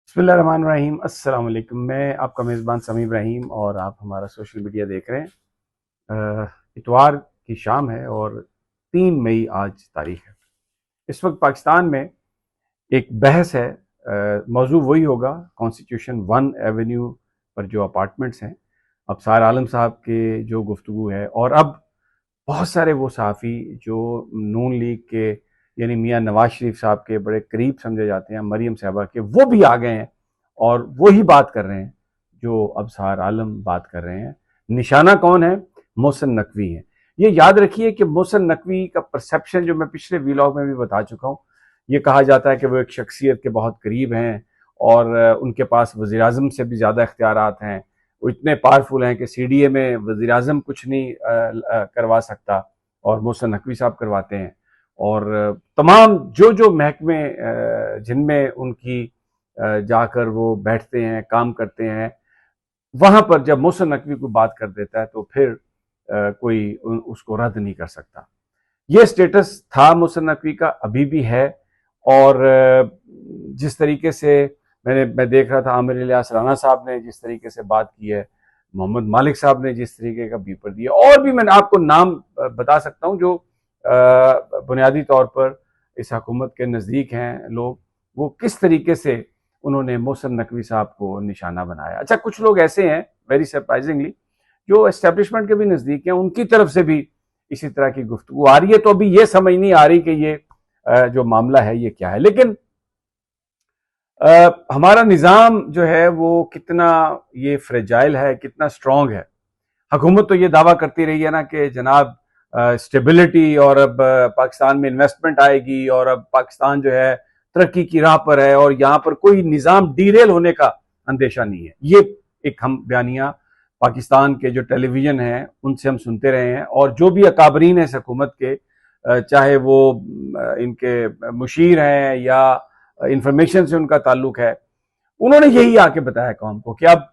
बिस्मिल्लाहिर्रहमानिर्रहीम। अस्सलाम वालेकुम। मैं आपका मेज़बान समी इब्राहिम और आप हमारा सोशल मीडिया देख रहे हैं। इतवार की शाम है और 3 मई आज तारीख है। इस वक्त पाकिस्तान में एक बहस है। मौजू वही होगा, कॉन्स्टिट्यूशन 1 एवेन्यू पर जो अपार्टमेंट्स हैं, अबसार आलम साहब के जो गुफ्तगू है। और अब बहुत सारे वो सहाफ़ी जो नून लीग के यानी मियाँ नवाज शरीफ साहब के बड़े करीब समझे जाते हैं, मरीम साहबा के, वो भी आ गए हैं और वही बात कर रहे हैं जो अबसार आलम बात कर रहे हैं। निशाना कौन है? मोहसिन नकवी है। ये याद रखिए कि मोहसिन नकवी का परसेप्शन, जो मैं पिछले वीलॉग में भी बता चुका हूँ, ये कहा जाता है कि वो एक शख्सियत के बहुत करीब हैं और उनके पास वज़ीर आज़म से भी ज़्यादा इख्तियारात हैं। वो इतने पावरफुल हैं कि सीडीए में वज़ीर आज़म कुछ नहीं करवा सकता और मोहसिन नकवी साहब करवाते हैं। और तमाम जो जो महकमे जिनमें उनकी जाकर वो बैठते हैं, काम करते हैं, वहां पर जब मोहसिन नकवी को बात कर देता है तो फिर कोई उसको रद्द नहीं कर सकता। ये स्टेटस था मोहसिन नकवी का, अभी भी है। और जिस तरीके से मैं देख रहा था, आमिर इलियास राना साहब ने जिस तरीके से बात की है, मोहम्मद मालिक साहब ने जिस तरीके का बीपर दिया, और भी मैंने आपको नाम बता सकता हूं जो बुनियादी तौर पर इस हुकूमत के नज़दीक हैं लोग, वो किस तरीके से उन्होंने मोहसिन नकवी साहब को निशाना बनाया। अच्छा, कुछ लोग ऐसे हैं वेरी सरप्राइजिंगली जो एस्टेब्लिशमेंट के भी नज़दीक हैं, उनकी तरफ से भी इसी तरह की गुफ्तगू आ रही है। तो अभी ये समझ नहीं आ रही कि ये जो मामला है ये क्या है। लेकिन हमारा निज़ाम जो है वो कितना ये फ्रेजाइल है, कितना स्ट्रांग है। हुकूमत तो ये दावा करती रही है ना कि जनाब स्टेबिलिटी, और अब पाकिस्तान में इन्वेस्टमेंट आएगी और अब पाकिस्तान जो है तरक्की की राह पर है और यहाँ पर कोई निज़ाम डीरेल होने का अंदेशा नहीं है। ये एक हम बयानिया पाकिस्तान के जो टेलीविज़न हैं उनसे हम सुनते रहे हैं, और जो भी अकाबरीन है इस हुकूमत के, चाहे वो इनके मुशीर हैं या इंफॉर्मेशन से उनका ताल्लुक है, उन्होंने यही आके बताया कौम को कि अब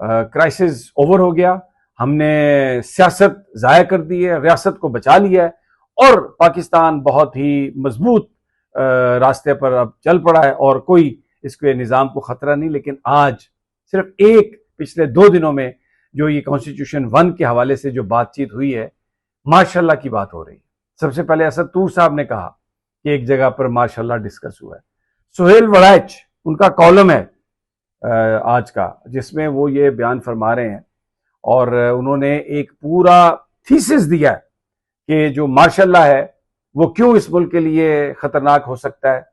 क्राइसिस ओवर हो गया, हमने सियासत ज़ाया कर दी है, रियासत को बचा लिया है और पाकिस्तान बहुत ही मजबूत रास्ते पर अब चल पड़ा है और कोई इसके निज़ाम को ख़तरा नहीं। लेकिन आज सिर्फ एक पिछले 2 दिनों में जो ये कॉन्स्टिट्यूशन 1 के हवाले से जो बातचीत हुई है, माशाल्लाह की बात हो रही है। सबसे पहले असद तूर साहब ने कहा कि एक जगह पर माशाल्लाह डिस्कस हुआ है। सुहेल वड़ैच, उनका कॉलम है आज का, जिसमें वो ये बयान फरमा रहे हैं और उन्होंने एक पूरा थीसिस दिया है कि जो मार्शल है वो क्यों इस मुल्क के लिए खतरनाक हो सकता है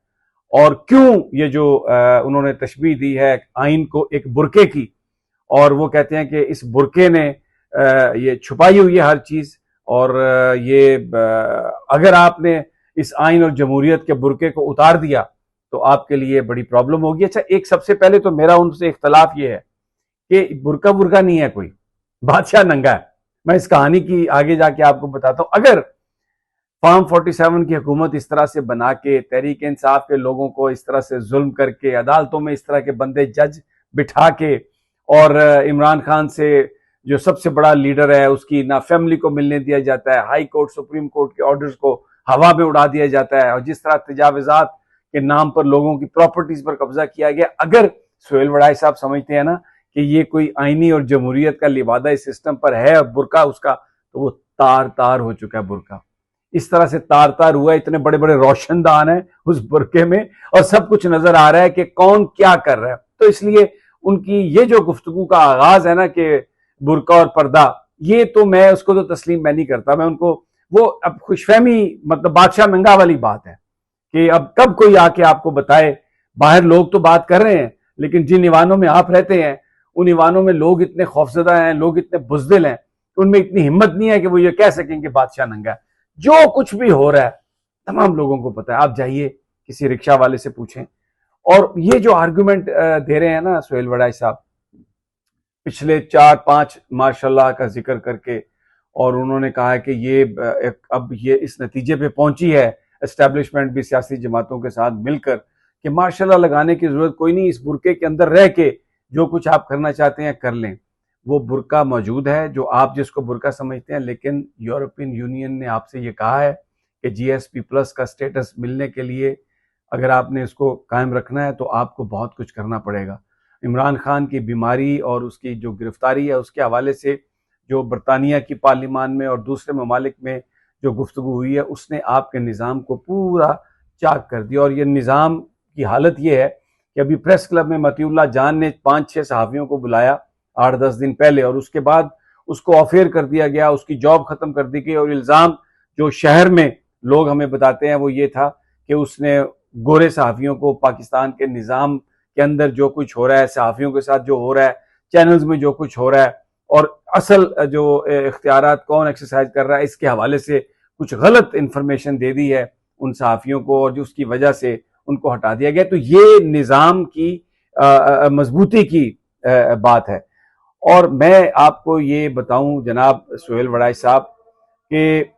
और क्यों ये जो उन्होंने तशबीह दी है आइन को एक बुरके की, और वो कहते हैं कि इस बुरके ने ये छुपाई हुई है हर चीज, और ये अगर आपने इस आइन और जमहूरियत के बुरके को उतार दिया तो आपके लिए बड़ी प्रॉब्लम होगी। अच्छा, एक सबसे पहले तो मेरा उनसे इख्तलाफ ये है कि बुरका बुरका नहीं है, कोई बादशाह नंगा है। मैं इस कहानी की आगे जाके आपको बताता हूं। अगर फॉर्म 47 की हुकूमत इस तरह से बना के, तहरीक इंसाफ के लोगों को इस तरह से जुल्म करके, अदालतों में इस तरह के बंदे जज बिठा के, और इमरान खान से जो सबसे बड़ा लीडर है उसकी ना फैमिली को मिलने दिया जाता है, हाई कोर्ट सुप्रीम कोर्ट के ऑर्डर्स को हवा में उड़ा दिया जाता है, और जिस तरह तजावजात के नाम पर लोगों की प्रॉपर्टीज पर कब्जा किया गया, अगर सुहेल वड़ाई साहब समझते हैं ना कि ये कोई आईनी और जमहूरियत का लिबादा इस सिस्टम पर है बुरका उसका, तो वो तार तार हो चुका है बुरका। इस तरह से तार तार हुआ, इतने बड़े बड़े रोशनदान है उस बुरके में और सब कुछ नजर आ रहा है कि कौन क्या कर रहा है। तो इसलिए उनकी ये जो गुफ्तगू का आगाज है ना कि बुरका और पर्दा, ये तो मैं उसको तो तस्लीम मैं नहीं करता। मैं उनको वो अब खुशफहमी, मतलब बादशाह नंगा वाली बात है कि अब कब कोई आके आपको बताए। बाहर लोग तो बात कर रहे हैं, लेकिन जिन ईवानों में आप रहते हैं उन ईवानों में लोग इतने खौफजदा हैं, लोग इतने बुजदिल हैं, उनमें इतनी हिम्मत नहीं है कि वो ये कह सकें कि बादशाह नंगा है। जो कुछ भी हो रहा है तमाम लोगों को पता है। आप जाइए किसी रिक्शा वाले से पूछें। और ये जो आर्गुमेंट दे रहे हैं ना सुहेल वड़ाई साहब, पिछले 4-5 माशाल्लाह का जिक्र करके, और उन्होंने कहा है कि ये अब ये इस नतीजे पे पहुंची है एस्टेब्लिशमेंट भी सियासी जमातों के साथ मिलकर कि माशाल्लाह लगाने की जरूरत कोई नहीं, इस बुरके के अंदर रह के जो कुछ आप करना चाहते हैं कर लें। वो बुरका मौजूद है जो आप जिसको बुरका समझते हैं, लेकिन यूरोपियन यूनियन ने आपसे ये कहा है कि GSP+ का स्टेटस मिलने के लिए अगर आपने इसको कायम रखना है तो आपको बहुत कुछ करना पड़ेगा। इमरान खान की बीमारी और उसकी जो गिरफ्तारी है उसके हवाले से जो बरतानिया की पार्लियामान में और दूसरे ममालिक में जो गुफ्तगू हुई है उसने आपके निज़ाम को पूरा चाक कर दिया। और ये निज़ाम की हालत ये है कि अभी प्रेस क्लब में मतीउल्लाह जान ने 5-6 सहाफ़ियों को बुलाया 8-10 दिन पहले, और उसके बाद उसको ऑफेयर कर दिया गया, उसकी जॉब खत्म कर दी गई। और इल्ज़ाम जो शहर में लोग हमें बताते हैं वो ये था कि उसने गोरे सहाफ़ियों को पाकिस्तान के निज़ाम के अंदर जो कुछ हो रहा है, सहाफ़ियों के साथ जो हो रहा है, चैनल्स में जो कुछ हो रहा है और असल जो इख्तियारात कौन एक्सरसाइज कर रहा है, इसके हवाले से कुछ गलत इंफॉर्मेशन दे दी है उन सहाफ़ियों को और जिसकी वजह से उनको हटा दिया गया। तो ये निज़ाम की मजबूती की बात है। और मैं आपको ये बताऊं जनाब सुहेल वड़ाई साहब कि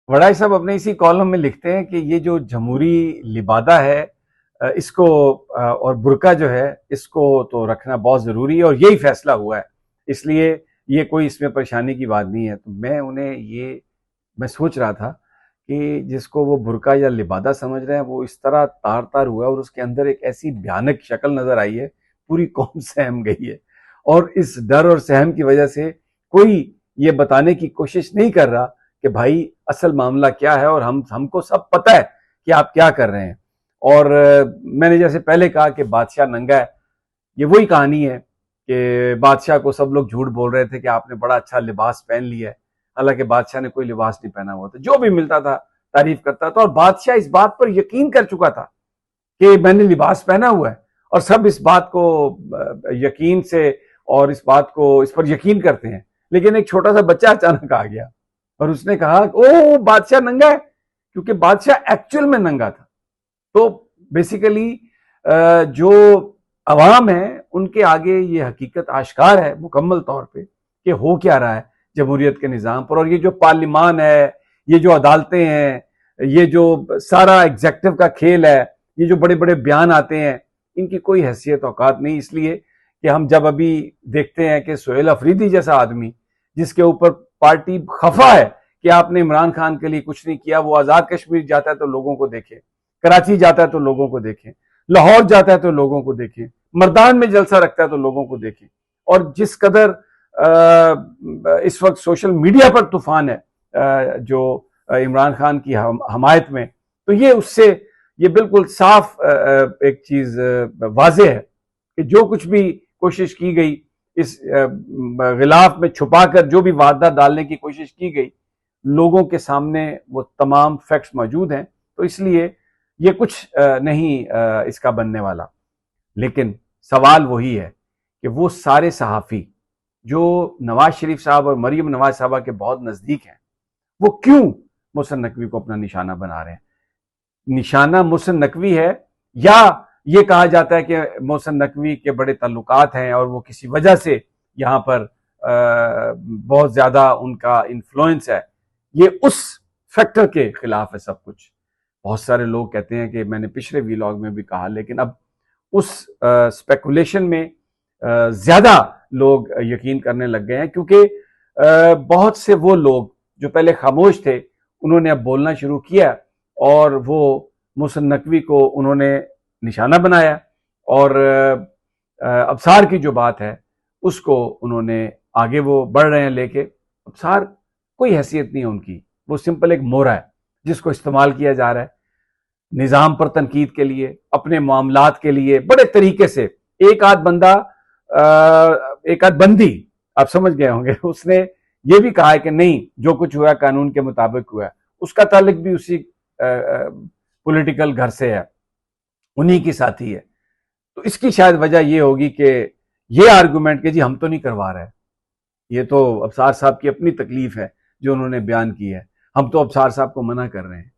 वड़ाई साहब अपने इसी कॉलम में लिखते हैं कि ये जो जमहूरी लिबादा है इसको और बुर्का जो है इसको तो रखना बहुत ज़रूरी है और यही फैसला हुआ है, इसलिए ये कोई इसमें परेशानी की बात नहीं है। तो मैं सोच रहा था कि जिसको वो बुर्का या लिबादा समझ रहे हैं वो इस तरह तार तार हुआ और उसके अंदर एक ऐसी भयानक शक्ल नजर आई है, पूरी कौम सहम गई है। और इस डर और सहम की वजह से कोई ये बताने की कोशिश नहीं कर रहा कि भाई असल मामला क्या है, और हमको सब पता है कि आप क्या कर रहे हैं। और मैंने जैसे पहले कहा कि बादशाह नंगा है, ये वही कहानी है कि बादशाह को सब लोग झूठ बोल रहे थे कि आपने बड़ा अच्छा लिबास पहन लिया है, हालांकि बादशाह ने कोई लिबास नहीं पहना हुआ था, जो भी मिलता था तारीफ करता था। और बादशाह इस बात पर यकीन कर चुका था कि मैंने लिबास पहना हुआ है, और सब इस बात को यकीन से और इस पर यकीन करते हैं। लेकिन एक छोटा सा बच्चा अचानक आ गया और उसने कहा ओ बादशाह नंगा है, क्योंकि बादशाह एक्चुअल में नंगा था। तो बेसिकली जो अवाम है उनके आगे ये हकीकत आश्कार है मुकम्मल तौर पे कि हो क्या रहा है जमहूरियत के निज़ाम पर। और ये जो पार्लियामान है, ये जो अदालतें हैं, ये जो सारा एग्जेक्टिव का खेल है, ये जो बड़े बड़े बयान आते हैं, इनकी कोई हैसियत औकात नहीं। इसलिए कि हम जब अभी देखते हैं कि सुहेल अफरीदी जैसा आदमी जिसके ऊपर पार्टी खफा है कि आपने इमरान खान के लिए कुछ नहीं किया, वो आज़ाद कश्मीर जाता है तो लोगों को देखे, कराची जाता है तो लोगों को देखें, लाहौर जाता है तो लोगों को देखें, मर्दान में जलसा रखता है तो लोगों को देखें। और जिस कदर इस वक्त सोशल मीडिया पर तूफान है जो इमरान खान की हमायत में, तो ये उससे ये बिल्कुल साफ एक चीज वाजे है कि जो कुछ भी कोशिश की गई इस गिलाफ में छुपाकर जो भी वादा डालने की कोशिश की गई, लोगों के सामने वो तमाम फैक्ट्स मौजूद हैं। तो इसलिए ये कुछ नहीं इसका बनने वाला। लेकिन सवाल वही है कि वो सारे सहाफ़ी जो नवाज शरीफ साहब और मरीम नवाज साहबा के बहुत नज़दीक हैं, वो क्यों मोहसिन नकवी को अपना निशाना बना रहे हैं? निशाना मोहसिन नकवी है, या ये कहा जाता है कि मोहसिन नकवी के बड़े ताल्लुकात हैं और वो किसी वजह से यहाँ पर बहुत ज़्यादा उनका इन्फ्लुएंस है। ये उस फैक्टर के खिलाफ है सब कुछ। बहुत सारे लोग कहते हैं कि मैंने पिछले वीलॉग में भी कहा, लेकिन अब उस स्पेकुलेशन में ज़्यादा लोग यकीन करने लग गए हैं, क्योंकि बहुत से वो लोग जो पहले खामोश थे उन्होंने अब बोलना शुरू किया और वो मोहसिन नकवी को उन्होंने निशाना बनाया। और अबसार की जो बात है उसको उन्होंने आगे वो बढ़ रहे हैं लेके। अबसार कोई हैसियत नहीं है उनकी, वो सिंपल एक मोहरा है जिसको इस्तेमाल किया जा रहा है निज़ाम पर तनकीद के लिए, अपने मामलात के लिए बड़े तरीके से। एक आध बंदा एक आध बंदी आप समझ गए होंगे, उसने ये भी कहा है कि नहीं जो कुछ हुआ कानून के मुताबिक हुआ है, उसका ताल्लुक भी उसी पॉलिटिकल घर से है, उन्हीं की साथी है। तो इसकी शायद वजह ये होगी कि ये आर्गूमेंट कि जी हम तो नहीं करवा रहे, ये तो अबसार साहब की अपनी तकलीफ है जो उन्होंने बयान की है, हम तो अबसार साहब को मना कर रहे हैं।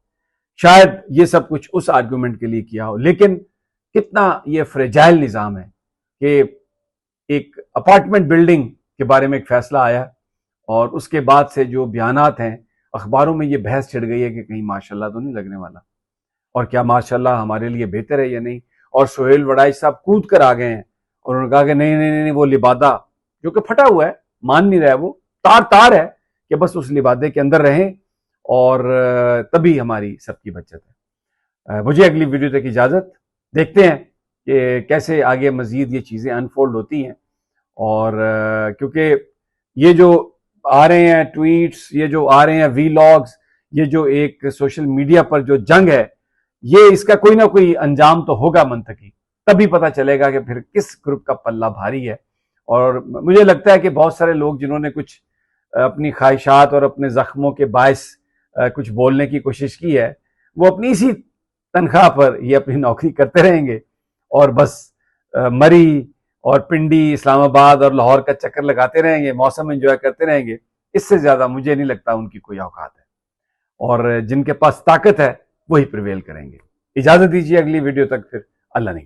शायद ये सब कुछ उस आर्गूमेंट के लिए किया हो। लेकिन कितना ये फ्रेजाइल निज़ाम है कि एक अपार्टमेंट बिल्डिंग के बारे में एक फैसला आया और उसके बाद से जो बयानात हैं अखबारों में, ये बहस छिड़ गई है कि कहीं माशाल्लाह तो नहीं लगने वाला, और क्या माशाल्लाह हमारे लिए बेहतर है या नहीं। और सुहेल वड़ाई साहब कूद कर आ गए हैं और उन्होंने कहा कि नहीं नहीं नहीं, वो लिबादा जो कि फटा हुआ है, मान नहीं रहा है, वो तार तार है कि बस उस लिबादे के अंदर रहें और तभी हमारी सबकी बचत है। मुझे अगली वीडियो तक इजाज़त। देखते हैं कि कैसे आगे मज़ीद ये चीज़ें अनफोल्ड होती हैं। और क्योंकि ये जो आ रहे हैं ट्वीट्स, ये जो आ रहे हैं वीलॉग्स, ये जो एक सोशल मीडिया पर जो जंग है, ये इसका कोई ना कोई अंजाम तो होगा मंतकी, तभी पता चलेगा कि फिर किस ग्रुप का पल्ला भारी है। और मुझे लगता है कि बहुत सारे लोग जिन्होंने कुछ अपनी ख्वाहिशात और अपने जख्मों के बायस कुछ बोलने की कोशिश की है, वो अपनी इसी तनख्वाह पर ये अपनी नौकरी करते रहेंगे और बस मरी और पिंडी, इस्लामाबाद और लाहौर का चक्कर लगाते रहेंगे, मौसम एंजॉय करते रहेंगे। इससे ज्यादा मुझे नहीं लगता उनकी कोई औकात है, और जिनके पास ताकत है वही प्रिवेल करेंगे। इजाजत दीजिए, अगली वीडियो तक फिर अल्लाह ने